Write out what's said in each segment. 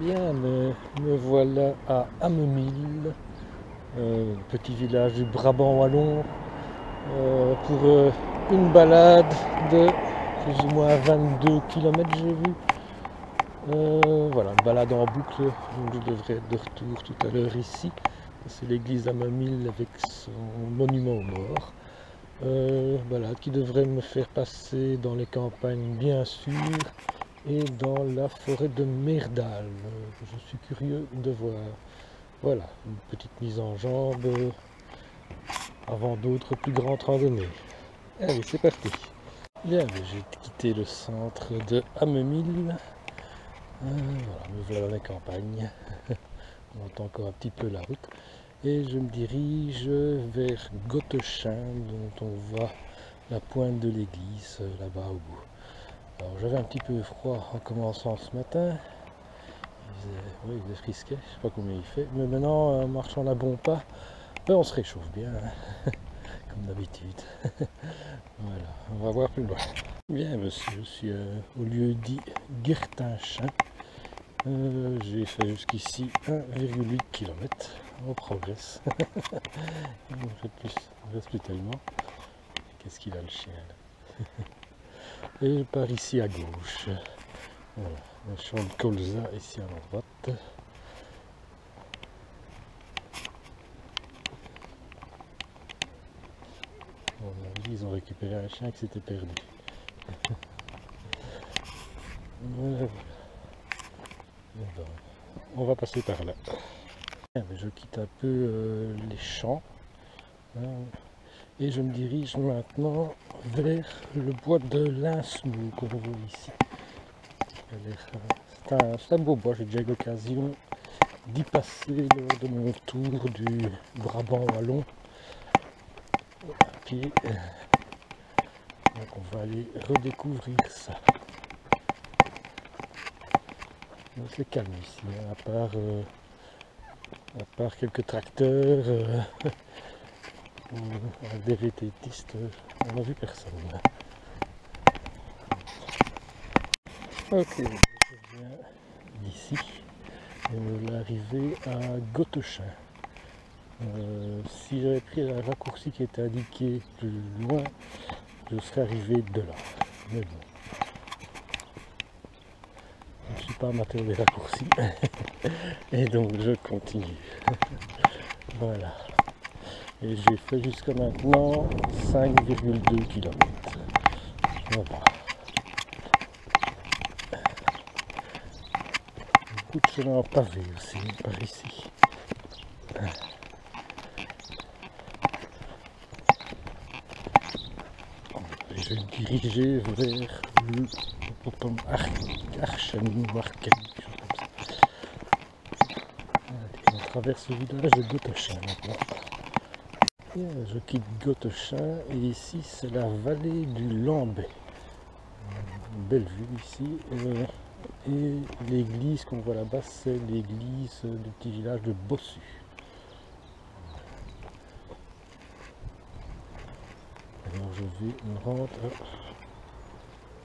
Bien, me voilà à Amemille, petit village du Brabant wallon, pour une balade de plus ou moins 22 km j'ai vu. Voilà, une balade en boucle, donc je devrais être de retour tout à l'heure ici. C'est l'église d'Amemille avec son monument aux morts. Voilà, qui devrait me faire passer dans les campagnes bien sûr, et dans la forêt de Merdal. Je suis curieux de voir. Voilà, une petite mise en jambe avant d'autres plus grandes randonnées. Allez, c'est parti. Bien, j'ai quitté le centre de Amemille. Voilà, me voilà dans la campagne. On entend encore un petit peu la route. Et je me dirige vers Gotteschain, dont on voit la pointe de l'église là-bas au bout. Alors j'avais un petit peu froid en commençant ce matin. Il faisait frisquet, je sais pas combien il fait. Mais maintenant, en marchant à bon pas, on se réchauffe bien, hein, comme d'habitude. Voilà, on va voir plus loin. Bien, monsieur, je suis au lieu dit Gertinchin. J'ai fait jusqu'ici 1,8 km. On progresse. On reste plus tellement. Qu'est-ce qu'il a le chien là? Et je pars ici à gauche. Voilà, le champ de colza ici à droite. Bon, ils ont récupéré un chien qui s'était perdu. Voilà. Bon, on va passer par là. Je quitte un peu les champs, hein, et je me dirige maintenant vers le bois de l'Insmou qu'on voit ici. C'est un beau bois, j'ai déjà eu l'occasion d'y passer lors de mon tour du Brabant wallon à pied. Donc on va aller redécouvrir ça. C'est calme ici, hein, à part quelques tracteurs ou des VTTistes, on n'a vu personne. Ok, je viens d'ici et me l'arrivée à Gotteschain. Si j'avais pris la raccourci qui était indiqué plus loin, je serais arrivé de là. Mais bon, je ne suis pas amateur des raccourcis et donc je continue. Voilà. Et j'ai fait jusqu'à maintenant 5,2 km. Voilà. Beaucoup de chemin en pavé aussi par ici. Et je vais me diriger vers le Archen ou Arken, quelque chose comme ça. Allez, on traverse le village de Gotteschain maintenant. Je quitte Gotteschain et ici c'est la vallée du Lambay. Une belle vue ici. Et l'église qu'on voit là-bas, c'est l'église du petit village de Bossu. Alors je vais me rendre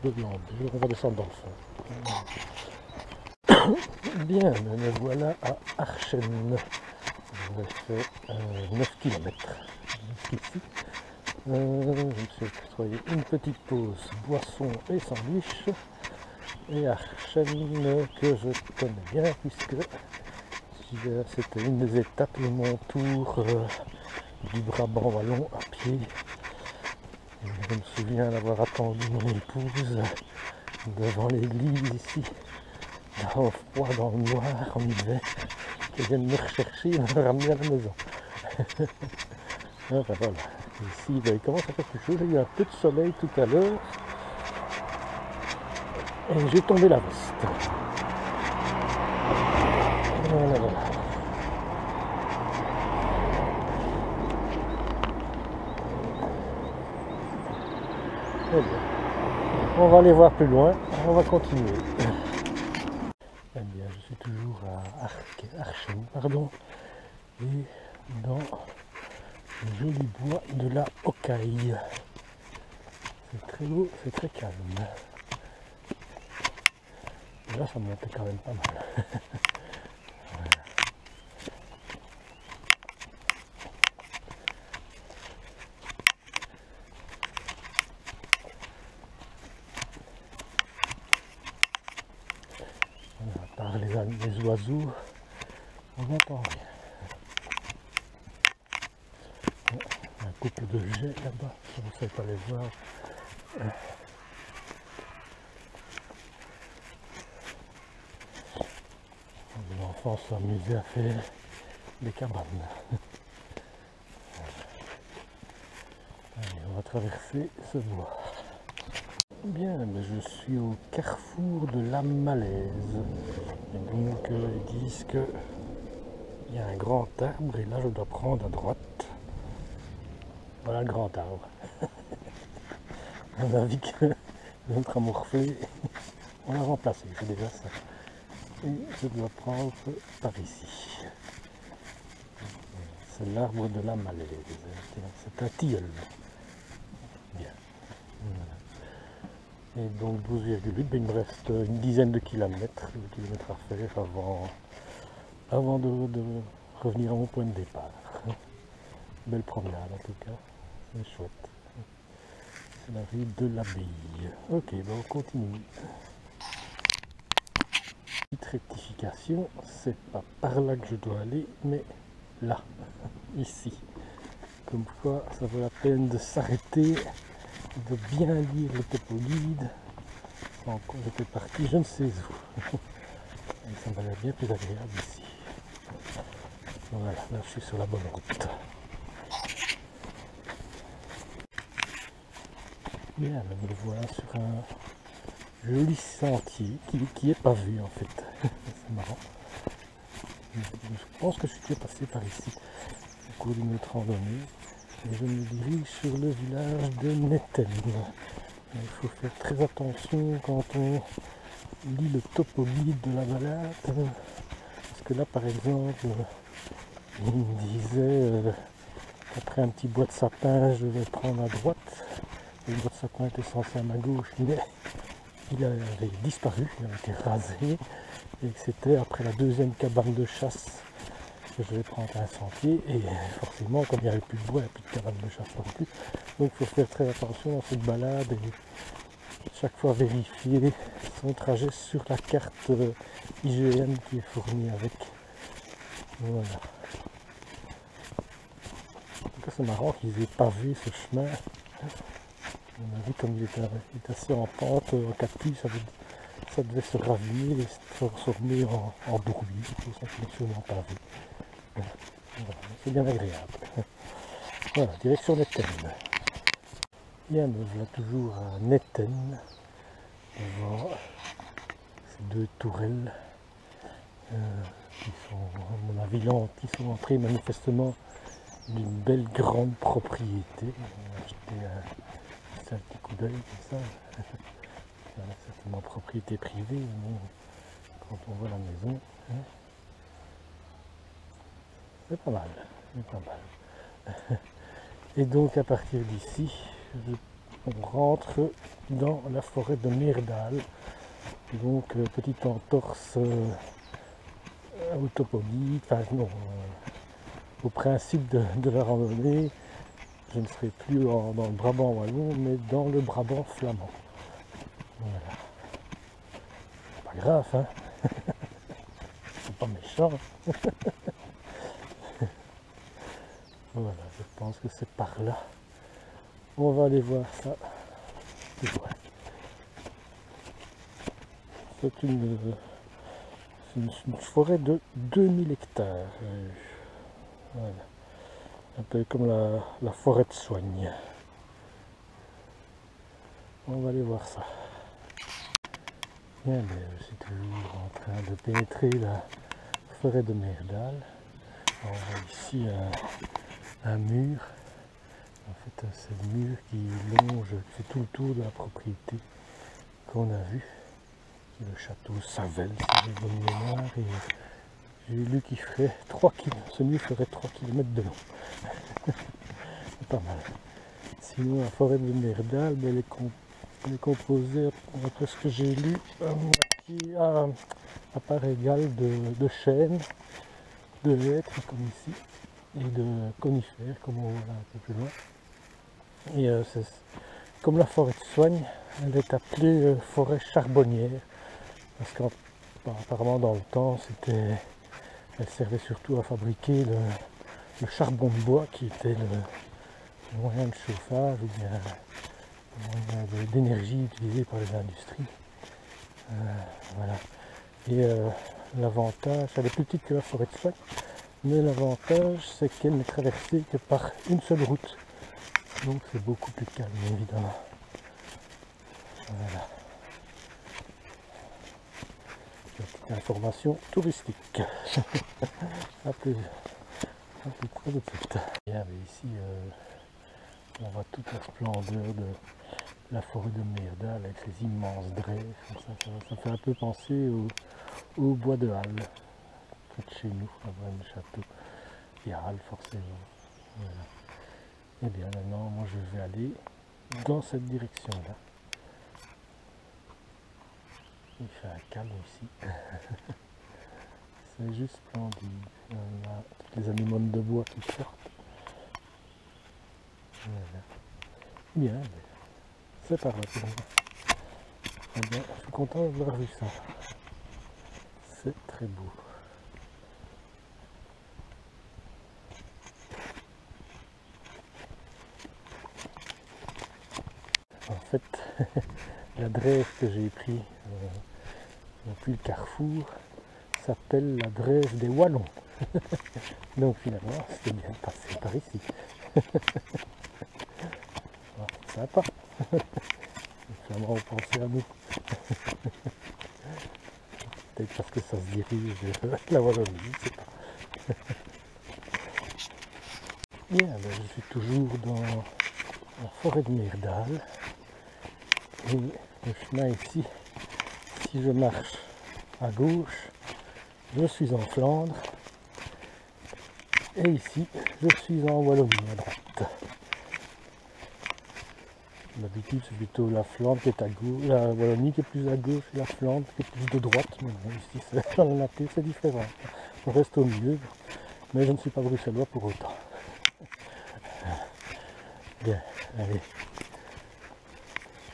de Lambay. On va descendre dans le fond. Bien, me voilà à Archen. J'aurais fait 9 km jusqu'ici. Je me suis octroyé une petite pause boisson et sandwich. Et Archen que je connais bien puisque c'était une des étapes de mon tour du Brabant wallon à pied. Et je me souviens d'avoir attendu mon épouse devant l'église ici, dans le froid, dans le noir, en hiver, qu'elle vienne me rechercher et me ramener à la maison. Enfin voilà, ici il commence à faire quelque chose, il y a eu un peu de soleil tout à l'heure et j'ai tombé la veste. Voilà, voilà. Très bien. On va aller voir plus loin, on va continuer. Eh bien, je suis toujours à Archen, pardon, et dans le joli bois de la Hockaye. C'est très beau, c'est très calme. Et là, ça montait quand même pas mal. part les oiseaux, on n'entend rien. Un couple de jets là-bas, si vous ne savez pas les voir. Les enfants sont amusés à faire des cabanes. Allez, on va traverser ce bois. Bien, mais je suis au carrefour de la Malaise. Et donc ils disent que il y a un grand arbre et là je dois prendre à droite. Voilà le grand arbre. On a vu que notre amorphlé, on l'a remplacé, c'est déjà ça. Et je dois prendre par ici. C'est l'arbre de la Malaise. C'est un tilleul. Bien. Voilà. Et donc 12,8, il me reste une dizaine de kilomètres à faire avant de revenir à mon point de départ. Belle promenade en tout cas, c'est chouette. C'est la rue de l'Abbaye. Ok, ben on continue. Petite rectification, c'est pas par là que je dois aller, mais là, ici. Comme quoi, ça vaut la peine de s'arrêter, de bien lire le topo guide. Encore, j'étais parti je ne sais où. Et ça m'a l'air bien plus agréable ici. Voilà, là je suis sur la bonne route. Bien, me voilà sur un joli sentier qui est pas vu en fait. C'est marrant. Je pense que je suis déjà passé par ici au cours d'une autre randonnée. Et je me dirige sur le village de Netten. Il faut faire très attention quand on lit le topo guide de la balade. Parce que là par exemple, il me disait après un petit bois de sapin, je vais prendre à droite. Le bois de sapin était censé à ma gauche, mais il avait disparu, il avait été rasé. Et que c'était après la deuxième cabane de chasse que je vais prendre un sentier. Et forcément, comme il n'y avait plus de bois, il n'y a plus de cabane de chasse non plus. Donc il faut faire très attention dans cette balade et chaque fois vérifier son trajet sur la carte IGN qui est fournie avec. Voilà. En tout cas, c'est marrant qu'ils aient pas vu ce chemin. On a vu comme il était assez en pente, en 4 puits, ça devait se raviner et se transformer en bourbier. C'est ça qui n'est sûrement pas vu. Voilà. C'est bien agréable. Voilà, direction Netten. Bien, me voilà toujours à Netten, devant ces deux tourelles qui sont, à mon avis, qui sont entrées manifestement d'une belle grande propriété. On va acheter un petit coup d'œil comme ça. C'est certainement propriété privée, mais quand on voit la maison, hein, c'est pas mal, c'est pas mal. Et donc à partir d'ici, on rentre dans la forêt de Myrdal. Donc petite entorse au topo guide, enfin non, au principe de la randonnée. Je ne serai plus dans le Brabant wallon, mais dans le Brabant flamand. Voilà. C'est pas grave, hein. C'est pas méchant. Voilà, je pense que c'est par là. On va aller voir ça. C'est une forêt de 2000 hectares. Voilà. Un peu comme la forêt de Soigne. On va aller voir ça. Bien, mais je suis toujours en train de pénétrer la forêt de Myrdal. On voit ici un mur. En fait, c'est le mur qui longe, qui fait tout le tour de la propriété qu'on a vu. Qui est le château Savel, si j'ai bonne mémoire. Et j'ai lu qu'il ferait 3 km. Ce mur ferait 3 km de long. C'est pas mal. Sinon, la forêt de Myrdal, elle est composée, d'après ce que j'ai lu, à part égale de chênes, de hêtres comme ici, et de conifères comme on voit là un peu plus loin. Et comme la forêt de Soigne, elle est appelée forêt charbonnière, parce qu'en apparemment dans le temps, elle servait surtout à fabriquer le charbon de bois qui était le moyen de chauffage ou bien le moyen d'énergie utilisé par les industries. Voilà. Et l'avantage, elle est plus petite que la forêt de Soignes, mais l'avantage c'est qu'elle n'est traversée que par une seule route. Donc c'est beaucoup plus calme évidemment. Voilà. Une petite information touristique. un peu près de tout. Bien, mais ici on voit toute la splendeur de la forêt de Meerdal avec ses immenses drèves. Ça fait un peu penser au bois de Halle, près de chez nous, à Braine-le-Château. Et Halle forcément. Voilà. Et bien maintenant, moi je vais aller dans cette direction-là. Il fait un calme ici. C'est juste splendide. On a tous les animaux de bois qui sortent. Voilà. Bien, c'est par là pour moi. Eh bien, je suis content d'avoir vu ça. C'est très beau. En fait, la drève que j'ai pris depuis le carrefour s'appelle la drève des Wallons. Donc finalement, c'était bien de passer par ici. Sympa. Les Flamands ont pensé à nous. Peut-être parce que ça se dirige vers la Wallonie, je sais pas. Bien, ben, je suis toujours dans la forêt de Meerdal. Et le chemin ici, si je marche à gauche, je suis en Flandre. Et ici, je suis en Wallonie à droite. D'habitude, c'est plutôt la Flandre qui est à gauche, la Wallonie qui est plus à gauche et la Flandre qui est plus de droite. Mais bon, ici, dans la nature, c'est différent. On reste au milieu, mais je ne suis pas bruxellois pour autant. Bien, allez,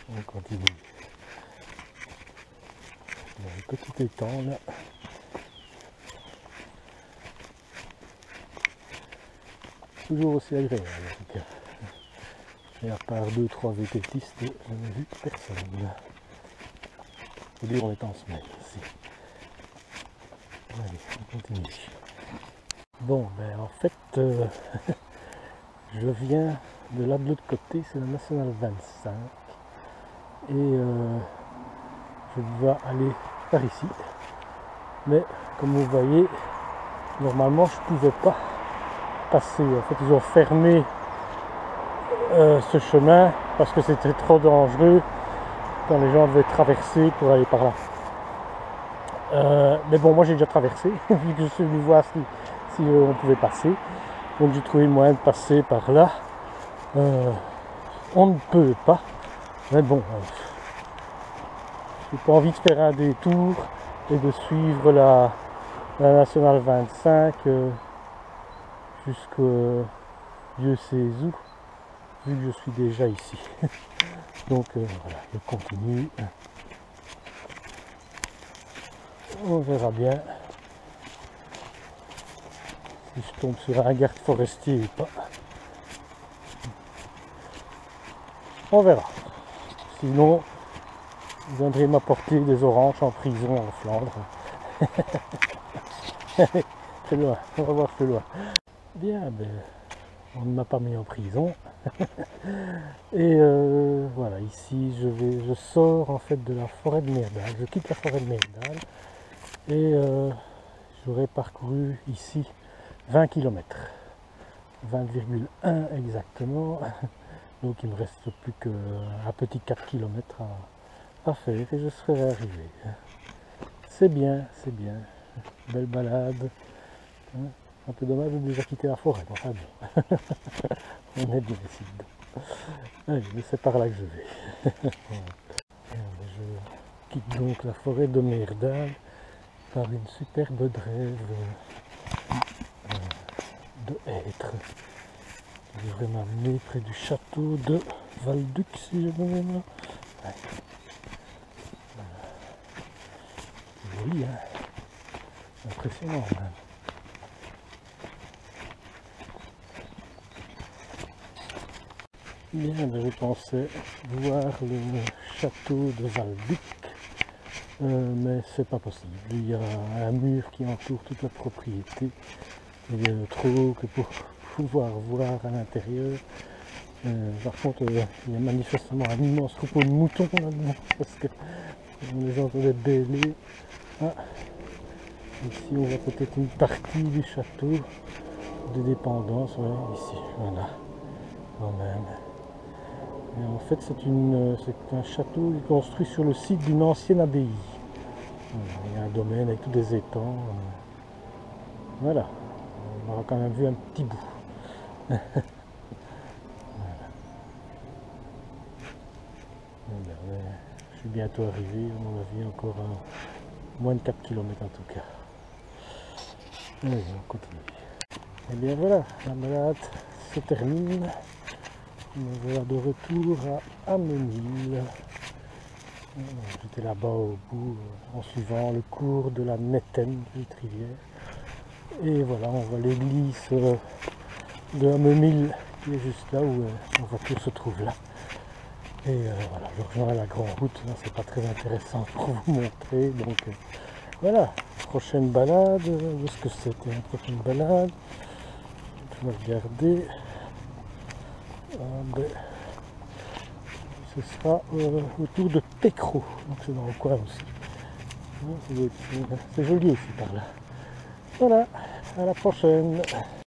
on continue. Dans le petit étang là. Toujours aussi agréable en tout cas. Et à part 2-3 vététistes, je n'ai vu personne. Faut dire on est en semaine ici. Allez, on continue. Bon, ben en fait, je viens de là de l'autre côté, c'est la nationale 25. Et je dois aller par ici. Mais comme vous voyez, normalement je ne pouvais pas passer. En fait, ils ont fermé ce chemin parce que c'était trop dangereux quand les gens devaient traverser pour aller par là. Mais bon, moi j'ai déjà traversé, vu que je suis venu voir si on pouvait passer. Donc j'ai trouvé le moyen de passer par là. On ne peut pas. Mais bon, j'ai pas envie de faire un détour et de suivre la nationale 25 jusqu'au Dieu sait où, vu que je suis déjà ici. Donc voilà, je continue. On verra bien si je tombe sur un garde forestier ou pas. On verra. Sinon, vous viendrez m'apporter des oranges en prison en Flandre. C'est loin, on va voir plus loin. Bien, ben, on ne m'a pas mis en prison. Et voilà, ici je sors en fait de la forêt de Meerdal. Je quitte la forêt de Meerdal et j'aurai parcouru ici 20 km. 20,1 exactement. Donc il me reste plus qu'un petit 4 km à faire et je serai arrivé. C'est bien, c'est bien. Belle balade. Un peu dommage de déjà quitter la forêt, enfin bon. On est bien ici dedans. Allez, mais c'est par là que je vais. Je quitte donc la forêt de Meerdal par une superbe drève de hêtres. Je devrais m'amener près du château de Valduc si je me mets là. Ouais. Voilà. joli, hein. Impressionnant même. Bien, ben, je pensais voir le château de Valbuc, mais c'est pas possible. Il y a un mur qui entoure toute la propriété. Il y a trop que pour pouvoir voir à l'intérieur. Par contre, il y a manifestement un immense troupeau de moutons là-dedans, parce que les gens doivent être bêlés. Ah, ici on voit peut-être une partie du château de dépendance, ouais, ici, voilà, quand même. Et en fait, c'est un château construit sur le site d'une ancienne abbaye. Il y a un domaine avec tous des étangs. Voilà, on aura quand même vu un petit bout. Voilà. Je suis bientôt arrivé, à mon avis, encore moins de 4 km en tout cas. Allez, on continue. Et bien voilà, la balade se termine. On voilà de retour à Ammenil. J'étais là-bas au bout en suivant le cours de la Netten, petite rivière. Et voilà, on voit l'église de Ammenil qui est juste là où la voiture se trouve là. Et voilà, je rejoins la grande route, là c'est pas très intéressant pour vous montrer. Donc voilà, prochaine balade, où est-ce que c'était une prochaine balade? Je vais regarder. Ben, ce sera autour de Pécro, donc c'est dans le coin aussi. C'est joli aussi par là. Voilà, à la prochaine.